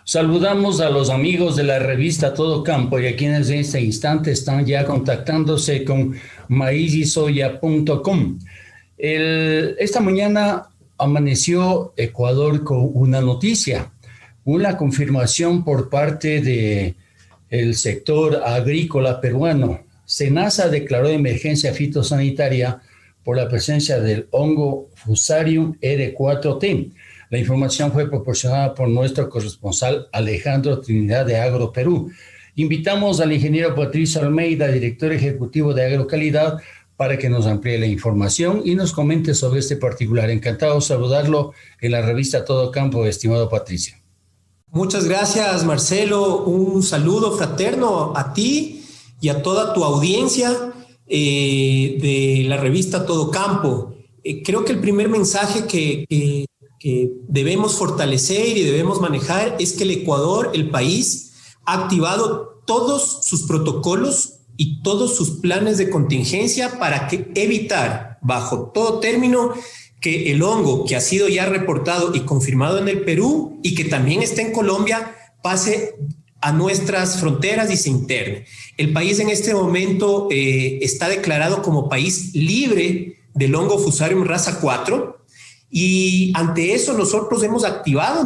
Saludamos a los amigos de la revista Todo Campo y a quienes en este instante están ya contactándose con maizysoya.com. Esta mañana amaneció Ecuador con una noticia, una confirmación por parte del sector agrícola peruano. SENASA declaró emergencia fitosanitaria por la presencia del hongo Fusarium R4T. La información fue proporcionada por nuestro corresponsal Alejandro Trinidad de Agro Perú. Invitamos al ingeniero Patricio Almeida, director ejecutivo de Agrocalidad, para que nos amplíe la información y nos comente sobre este particular. Encantado de saludarlo en la revista Todo Campo, estimado Patricio. Muchas gracias, Marcelo. Un saludo fraterno a ti y a toda tu audiencia de la revista Todo Campo. Creo que el primer mensaje que debemos fortalecer y debemos manejar es que el Ecuador, el país, ha activado todos sus protocolos y todos sus planes de contingencia para evitar, bajo todo término, que el hongo que ha sido ya reportado y confirmado en el Perú y que también está en Colombia pase a nuestras fronteras y se interne. El país en este momento está declarado como país libre del hongo Fusarium raza 4 y ante eso nosotros hemos activado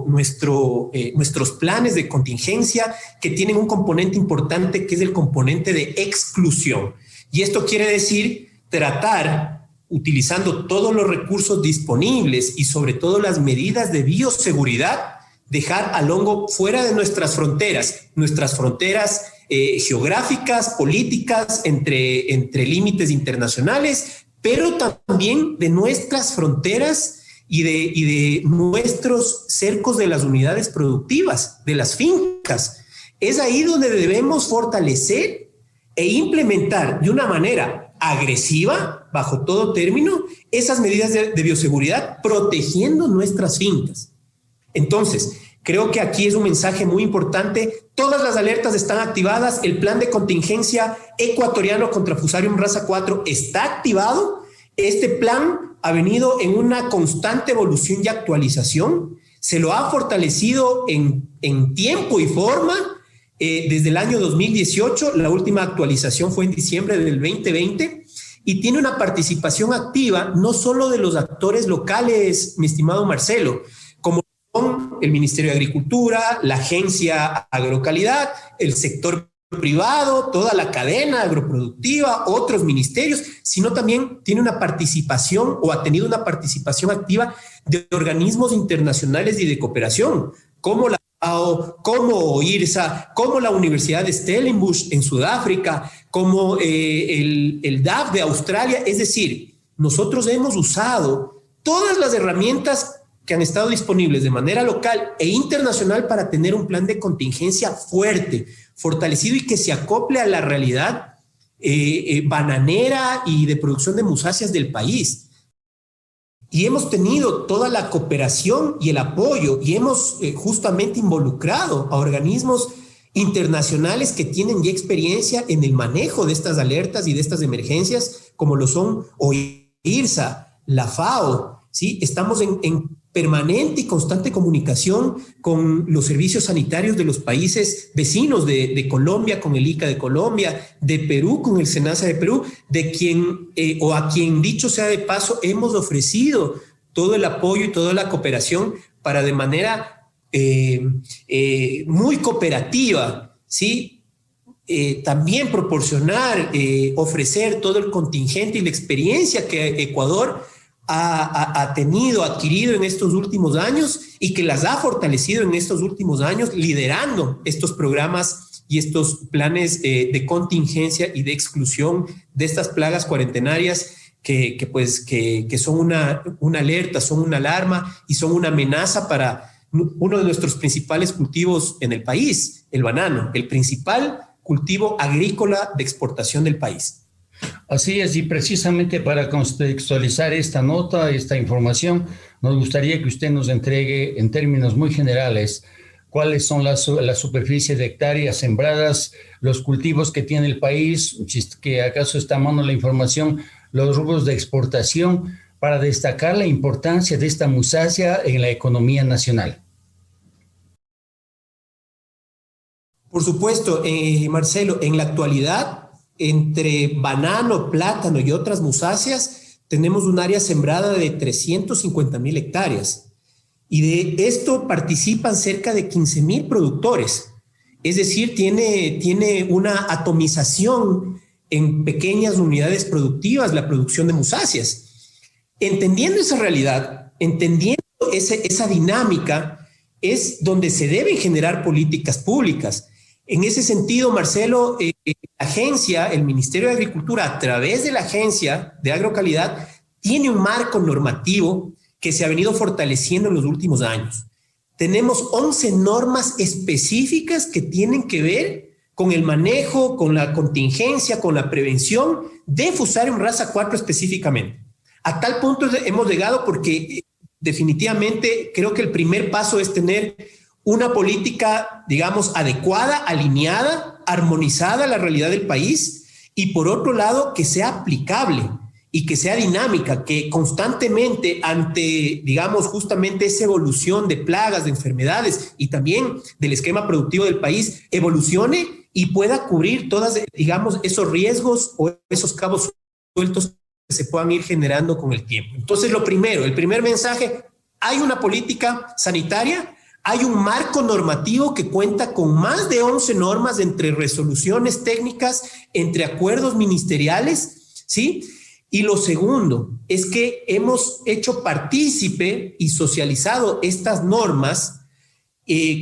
nuestros planes de contingencia que tienen un componente importante que es el componente de exclusión. Y esto quiere decir tratar, utilizando todos los recursos disponibles y sobre todo las medidas de bioseguridad, dejar al hongo fuera de nuestras fronteras geográficas, políticas, entre límites internacionales, pero también de nuestras fronteras y de nuestros cercos de las unidades productivas, de las fincas. Es ahí donde debemos fortalecer e implementar de una manera agresiva, bajo todo término, esas medidas de bioseguridad, protegiendo nuestras fincas. Entonces, creo que aquí es un mensaje muy importante. Todas las alertas están activadas. El plan de contingencia ecuatoriano contra Fusarium raza 4 está activado. Este plan ha venido en una constante evolución y actualización. Se lo ha fortalecido en tiempo y forma desde el año 2018. La última actualización fue en diciembre del 2020 y tiene una participación activa no solo de los actores locales, mi estimado Marcelo, como el Ministerio de Agricultura, la Agencia Agrocalidad, el sector privado, toda la cadena agroproductiva, otros ministerios, sino también tiene una participación o ha tenido una participación activa de organismos internacionales y de cooperación, como la FAO, como IRSA, como la Universidad de Stellenbosch en Sudáfrica, como el DAF de Australia. Es decir, nosotros hemos usado todas las herramientas que han estado disponibles de manera local e internacional para tener un plan de contingencia fuerte, fortalecido y que se acople a la realidad bananera y de producción de musáceas del país. Y hemos tenido toda la cooperación y el apoyo y hemos justamente involucrado a organismos internacionales que tienen ya experiencia en el manejo de estas alertas y de estas emergencias, como lo son IRSA, la FAO, ¿sí? Estamos en permanente y constante comunicación con los servicios sanitarios de los países vecinos de Colombia, con el ICA de Colombia, de Perú, con el SENASA de Perú, a quien dicho sea de paso, hemos ofrecido todo el apoyo y toda la cooperación para de manera muy cooperativa, ¿sí? También proporcionar, ofrecer todo el contingente y la experiencia que Ecuador ha adquirido en estos últimos años y que las ha fortalecido en estos últimos años, liderando estos programas y estos planes de contingencia y de exclusión de estas plagas cuarentenarias que son una alerta, son una alarma y son una amenaza para uno de nuestros principales cultivos en el país, el banano, el principal cultivo agrícola de exportación del país. Así es, y precisamente para contextualizar esta nota, esta información, nos gustaría que usted nos entregue en términos muy generales cuáles son las superficies de hectáreas sembradas, los cultivos que tiene el país, si es que acaso está a mano la información, los rubros de exportación, para destacar la importancia de esta musácea en la economía nacional. Por supuesto, Marcelo, en la actualidad, entre banano, plátano y otras musáceas, tenemos un área sembrada de 350,000 hectáreas. Y de esto participan cerca de 15,000 productores. Es decir, tiene una atomización en pequeñas unidades productivas la producción de musáceas. Entendiendo esa realidad, entendiendo esa dinámica, es donde se deben generar políticas públicas. En ese sentido, Marcelo, la agencia, el Ministerio de Agricultura, a través de la Agencia de Agrocalidad, tiene un marco normativo que se ha venido fortaleciendo en los últimos años. Tenemos 11 normas específicas que tienen que ver con el manejo, con la contingencia, con la prevención de Fusarium raza 4 específicamente. A tal punto hemos llegado porque definitivamente creo que el primer paso es tener una política, digamos, adecuada, alineada, armonizada a la realidad del país y por otro lado que sea aplicable y que sea dinámica, que constantemente ante, digamos, justamente esa evolución de plagas, de enfermedades y también del esquema productivo del país evolucione y pueda cubrir todas, digamos, esos riesgos o esos cabos sueltos que se puedan ir generando con el tiempo. Entonces, el primer mensaje, hay una política sanitaria, hay un marco normativo que cuenta con más de 11 normas entre resoluciones técnicas, entre acuerdos ministeriales, ¿sí? Y lo segundo es que hemos hecho partícipe y socializado estas normas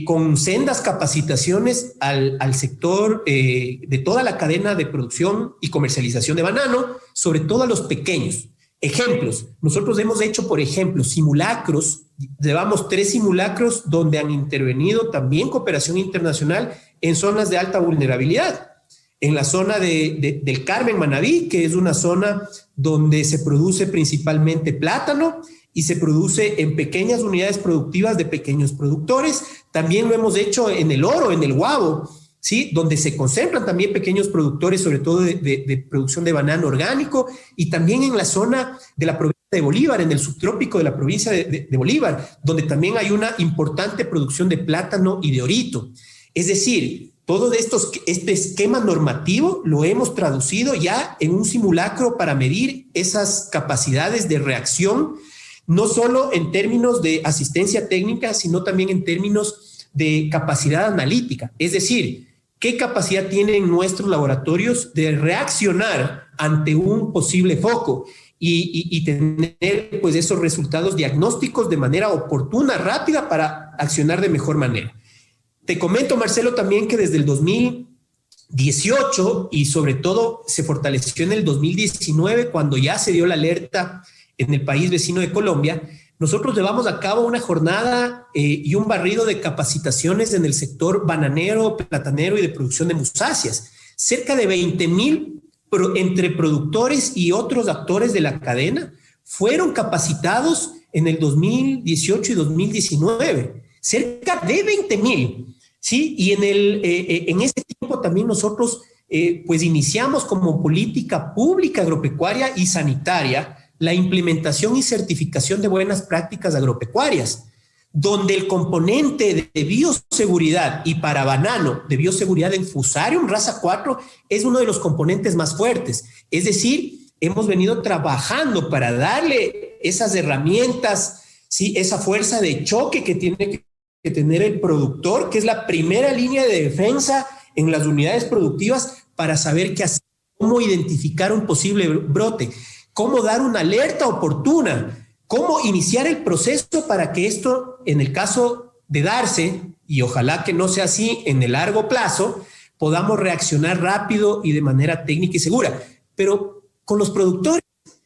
con sendas capacitaciones al sector de toda la cadena de producción y comercialización de banano, sobre todo a los pequeños. Ejemplos, nosotros hemos hecho, por ejemplo, simulacros, llevamos 3 simulacros donde han intervenido también cooperación internacional en zonas de alta vulnerabilidad. En la zona del Carmen, Manabí, que es una zona donde se produce principalmente plátano y se produce en pequeñas unidades productivas de pequeños productores. También lo hemos hecho en el Oro, en el Guavo, ¿sí? Donde se concentran también pequeños productores, sobre todo de producción de banano orgánico, y también en la zona de la provincia de Bolívar, en el subtrópico de la provincia de Bolívar, donde también hay una importante producción de plátano y de orito. Es decir, todo este esquema normativo lo hemos traducido ya en un simulacro para medir esas capacidades de reacción, no solo en términos de asistencia técnica, sino también en términos de capacidad analítica. Es decir, ¿qué capacidad tienen nuestros laboratorios de reaccionar ante un posible foco y tener pues esos resultados diagnósticos de manera oportuna, rápida, para accionar de mejor manera? Te comento, Marcelo, también que desde el 2018 y sobre todo se fortaleció en el 2019, cuando ya se dio la alerta en el país vecino de Colombia, nosotros llevamos a cabo una jornada y un barrido de capacitaciones en el sector bananero, platanero y de producción de musáceas. Cerca de 20,000 entre productores y otros actores de la cadena fueron capacitados en el 2018 y 2019. Cerca de 20,000. ¿Sí? Y en ese tiempo también nosotros pues iniciamos como política pública agropecuaria y sanitaria la implementación y certificación de buenas prácticas agropecuarias, donde el componente de bioseguridad y para banano de bioseguridad en Fusarium raza 4 es uno de los componentes más fuertes. Es decir, hemos venido trabajando para darle esas herramientas, ¿sí? Esa fuerza de choque que tiene que tener el productor, que es la primera línea de defensa en las unidades productivas para saber qué hacer, cómo identificar un posible brote, cómo dar una alerta oportuna, cómo iniciar el proceso para que esto, en el caso de darse, y ojalá que no sea así en el largo plazo, podamos reaccionar rápido y de manera técnica y segura. Pero con los productores,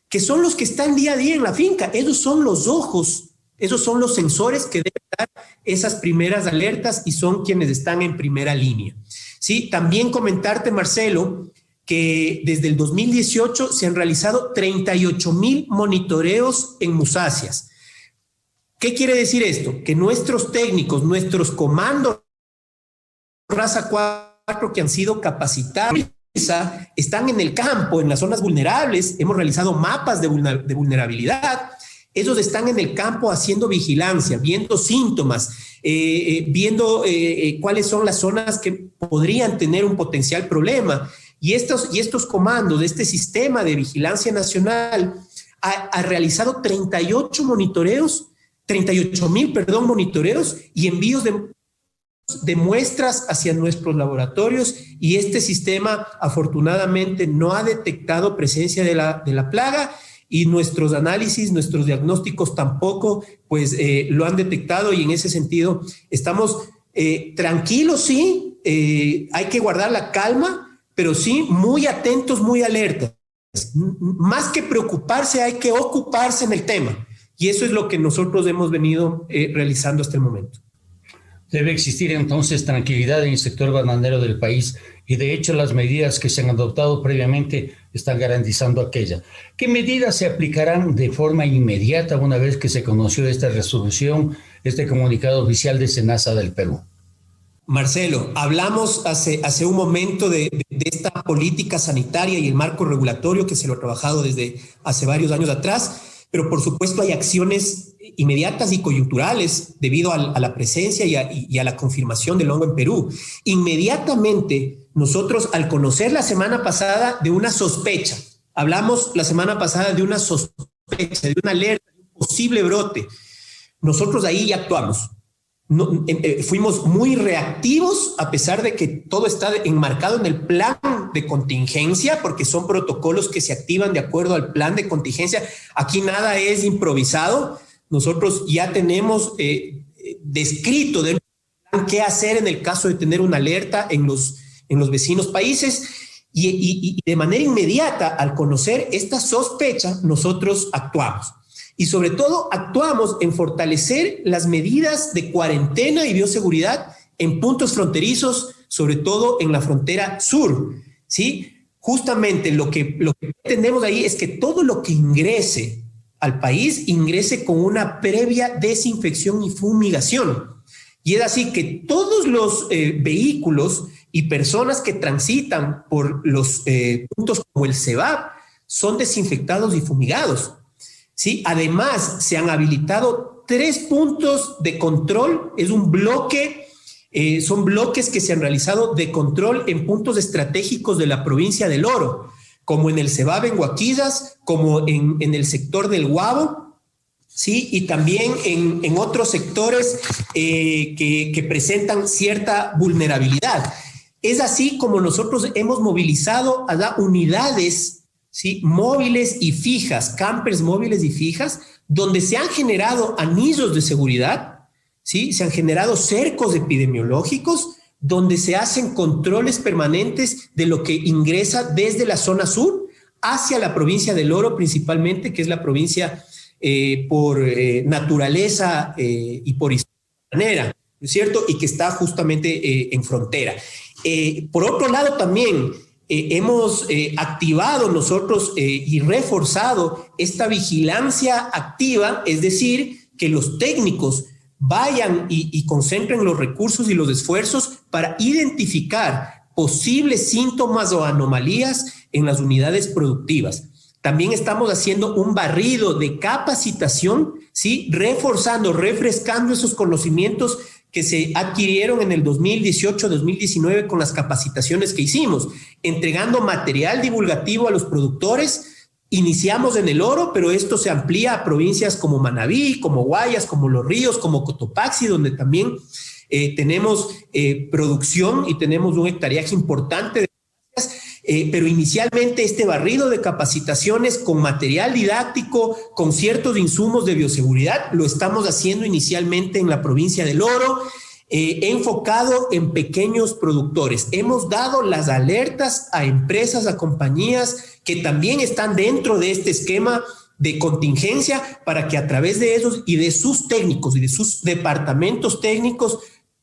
que son los que están día a día en la finca, ellos son los ojos, esos son los sensores que deben dar esas primeras alertas y son quienes están en primera línea. Sí, también comentarte, Marcelo, que desde el 2018 se han realizado 38,000 monitoreos en musáceas. ¿Qué quiere decir esto? Que nuestros técnicos, nuestros comandos raza 4 que han sido capacitados están en el campo, en las zonas vulnerables. Hemos realizado mapas de vulnerabilidad. Ellos están en el campo haciendo vigilancia, viendo síntomas, viendo cuáles son las zonas que podrían tener un potencial problema. Y estos comandos de este sistema de vigilancia nacional ha realizado 38.000 monitoreos y envíos de muestras hacia nuestros laboratorios, y este sistema afortunadamente no ha detectado presencia de la plaga, y nuestros análisis, nuestros diagnósticos tampoco pues lo han detectado, y en ese sentido estamos tranquilos, sí, hay que guardar la calma, pero sí muy atentos, muy alertas. Más que preocuparse, hay que ocuparse en el tema, y eso es lo que nosotros hemos venido realizando hasta el momento. Debe existir entonces tranquilidad en el sector bananero del país, y de hecho las medidas que se han adoptado previamente están garantizando aquella. ¿Qué medidas se aplicarán de forma inmediata una vez que se conoció esta resolución, este comunicado oficial de SENASA del Perú? Marcelo, hablamos hace un momento de esta política sanitaria y el marco regulatorio que se lo ha trabajado desde hace varios años atrás, pero por supuesto hay acciones inmediatas y coyunturales debido a la presencia y a la confirmación del hongo en Perú. Inmediatamente nosotros, al conocer la semana pasada de una sospecha, hablamos la semana pasada de una sospecha, de una alerta, de un posible brote, nosotros ahí ya actuamos. Fuimos muy reactivos, a pesar de que todo está enmarcado en el plan de contingencia, porque son protocolos que se activan de acuerdo al plan de contingencia. Aquí nada es improvisado. Nosotros ya tenemos descrito qué hacer en el caso de tener una alerta en los vecinos países, y de manera inmediata, al conocer esta sospecha, nosotros actuamos. Y sobre todo actuamos en fortalecer las medidas de cuarentena y bioseguridad en puntos fronterizos, sobre todo en la frontera sur, ¿sí? Justamente lo que entendemos ahí es que todo lo que ingrese al país ingrese con una previa desinfección y fumigación. Y es así que todos los vehículos y personas que transitan por los puntos como el CEVAP son desinfectados y fumigados. ¿Sí? Además, se han habilitado 3 puntos de control. Es un bloque, son bloques que se han realizado de control en puntos estratégicos de la provincia del Oro, como en el Cebab en Huaquillas, como en el sector del Guabo, ¿sí? Y también en otros sectores que presentan cierta vulnerabilidad. Es así como nosotros hemos movilizado a las unidades, ¿sí?, móviles y fijas, campers móviles y fijas, donde se han generado anillos de seguridad, ¿sí? Se han generado cercos epidemiológicos, donde se hacen controles permanentes de lo que ingresa desde la zona sur hacia la provincia del Oro principalmente, que es la provincia por naturaleza y por historia, ¿no es cierto? Y que está justamente en frontera. Por otro lado también, hemos activado nosotros y reforzado esta vigilancia activa, es decir, que los técnicos vayan y concentren los recursos y los esfuerzos para identificar posibles síntomas o anomalías en las unidades productivas. También estamos haciendo un barrido de capacitación, ¿sí?, reforzando, refrescando esos conocimientos que se adquirieron en el 2018-2019 con las capacitaciones que hicimos, entregando material divulgativo a los productores. Iniciamos en el Oro, pero esto se amplía a provincias como Manabí, como Guayas, como Los Ríos, como Cotopaxi, donde también tenemos producción y tenemos un hectareaje importante de pero inicialmente este barrido de capacitaciones con material didáctico, con ciertos insumos de bioseguridad, lo estamos haciendo inicialmente en la provincia del Oro, enfocado en pequeños productores. Hemos dado las alertas a empresas, a compañías que también están dentro de este esquema de contingencia, para que a través de ellos y de sus técnicos y de sus departamentos técnicos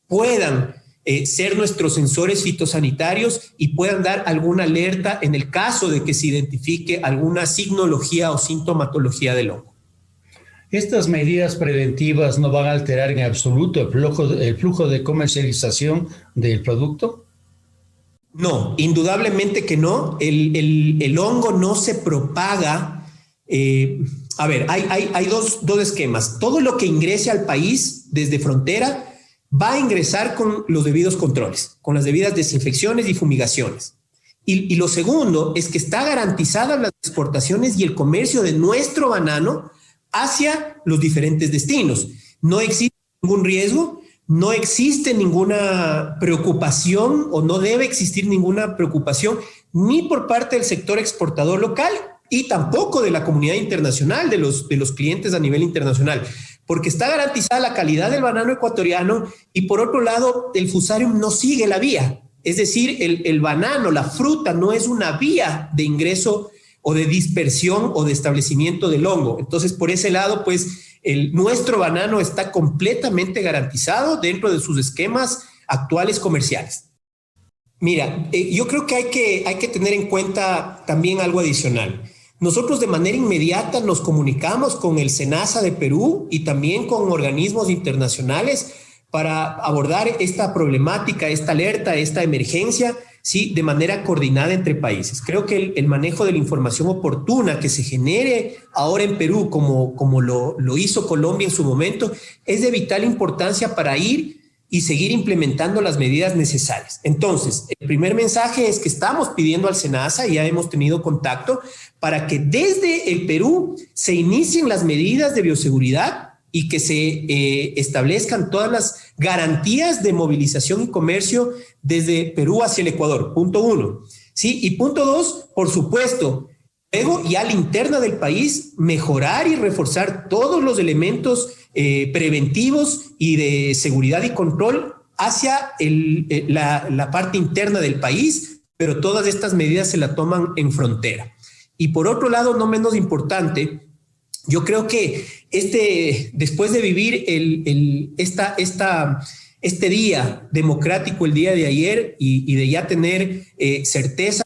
puedan ser nuestros sensores fitosanitarios y puedan dar alguna alerta en el caso de que se identifique alguna signología o sintomatología del hongo. ¿Estas medidas preventivas no van a alterar en absoluto el flujo de comercialización del producto? No, indudablemente que no. El hongo no se propaga. Hay dos esquemas. Todo lo que ingrese al país desde frontera va a ingresar con los debidos controles, con las debidas desinfecciones y fumigaciones. Y lo segundo es que está garantizadas las exportaciones y el comercio de nuestro banano hacia los diferentes destinos. No existe ningún riesgo, no existe ninguna preocupación o no debe existir ninguna preocupación ni por parte del sector exportador local y tampoco de la comunidad internacional, de los clientes a nivel internacional, porque está garantizada la calidad del banano ecuatoriano y por otro lado el Fusarium no sigue la vía. Es decir, el banano, la fruta, no es una vía de ingreso o de dispersión o de establecimiento del hongo. Entonces, por ese lado, pues, nuestro banano está completamente garantizado dentro de sus esquemas actuales comerciales. Mira, yo creo que hay que tener en cuenta también algo adicional. Nosotros de manera inmediata nos comunicamos con el SENASA de Perú y también con organismos internacionales para abordar esta problemática, esta alerta, esta emergencia, sí, de manera coordinada entre países. Creo que el manejo de la información oportuna que se genere ahora en Perú, como lo hizo Colombia en su momento, es de vital importancia para ir y seguir implementando las medidas necesarias. Entonces, el primer mensaje es que estamos pidiendo al SENASA, y ya hemos tenido contacto, para que desde el Perú se inicien las medidas de bioseguridad y que se establezcan todas las garantías de movilización y comercio desde Perú hacia el Ecuador, punto 1. ¿Sí? Y punto 2, por supuesto, luego y a la interna del país, mejorar y reforzar todos los elementos preventivos y de seguridad y control hacia la parte interna del país, pero todas estas medidas se la toman en frontera. Y por otro lado, no menos importante, yo creo que después de vivir este día democrático el día de ayer y de ya tener certeza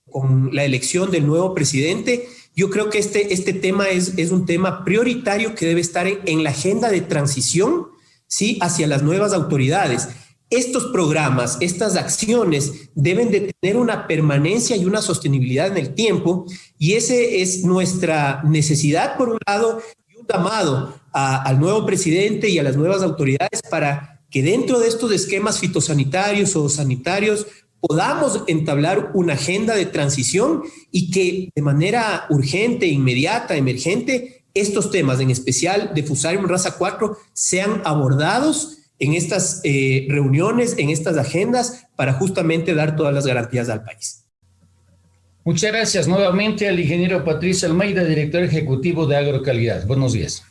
con la elección del nuevo presidente, yo creo que este tema es un tema prioritario que debe estar en la agenda de transición, ¿sí?, hacia las nuevas autoridades. Estos programas, estas acciones deben de tener una permanencia y una sostenibilidad en el tiempo, y ese es nuestra necesidad por un lado, y un llamado al nuevo presidente y a las nuevas autoridades para que dentro de estos esquemas fitosanitarios o sanitarios podamos entablar una agenda de transición y que de manera urgente, inmediata, emergente, estos temas, en especial de Fusarium raza 4, sean abordados en estas reuniones, en estas agendas, para justamente dar todas las garantías al país. Muchas gracias nuevamente al ingeniero Patricio Almeida, director ejecutivo de Agrocalidad. Buenos días.